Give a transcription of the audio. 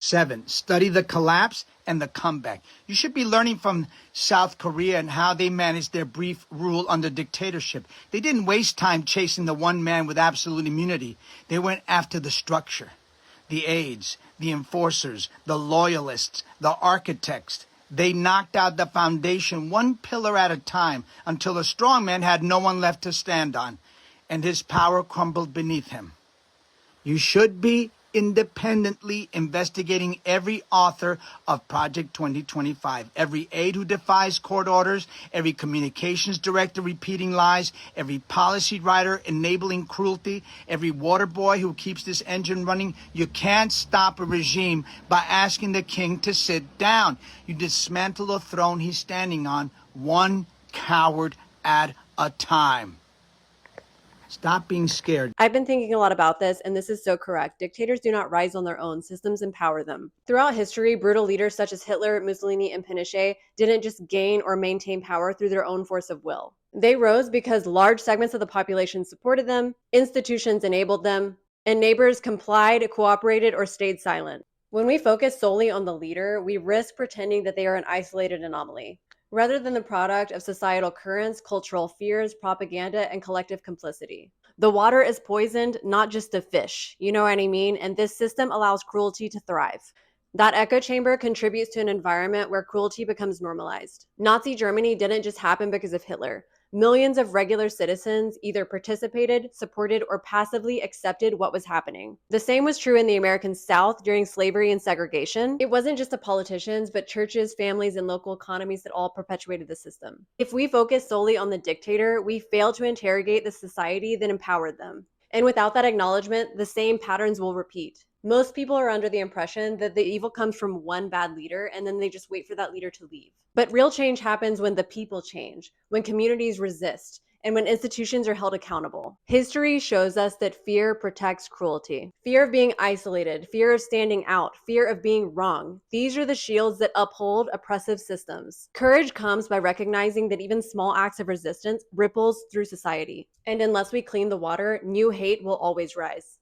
7, study the collapse and the comeback. You should be learning from South Korea and how they managed their brief rule under dictatorship. They didn't waste time chasing the one man with absolute immunity. They went after the structure, the aides, the enforcers, the loyalists, the architects. They knocked out the foundation one pillar at a time until the strong man had no one left to stand on, and his power crumbled beneath him. You should be independently investigating every author of Project 2025, every aide who defies court orders, every communications director repeating lies, every policy writer enabling cruelty, every water boy who keeps this engine running. You can't stop a regime by asking the king to sit down. You dismantle the throne he's standing on, one coward at a time. Stop being scared. I've been thinking a lot about this, and this is so correct. Dictators do not rise on their own. Systems empower them. Throughout history, brutal leaders such as Hitler, Mussolini, and Pinochet didn't just gain or maintain power through their own force of will. They rose because large segments of the population supported them, institutions enabled them, and neighbors complied, cooperated, or stayed silent. When we focus solely on the leader, we risk pretending that they are an isolated anomaly, rather than the product of societal currents, cultural fears, propaganda, and collective complicity. The water is poisoned, not just the fish, you know what I mean? And this system allows cruelty to thrive. That echo chamber contributes to an environment where cruelty becomes normalized. Nazi Germany didn't just happen because of Hitler. Millions of regular citizens either participated, supported, or passively accepted what was happening. The same was true in the American South during slavery and segregation. It wasn't just the politicians, but churches, families, and local economies that all perpetuated the system. If we focus solely on the dictator, we fail to interrogate the society that empowered them. And without that acknowledgement, the same patterns will repeat. Most people are under the impression that the evil comes from one bad leader, and then they just wait for that leader to leave. But real change happens when the people change, when communities resist, and when institutions are held accountable. History shows us that fear protects cruelty. Fear of being isolated, fear of standing out, fear of being wrong. These are the shields that uphold oppressive systems. Courage comes by recognizing that even small acts of resistance ripples through society. And unless we clean the water, new hate will always rise.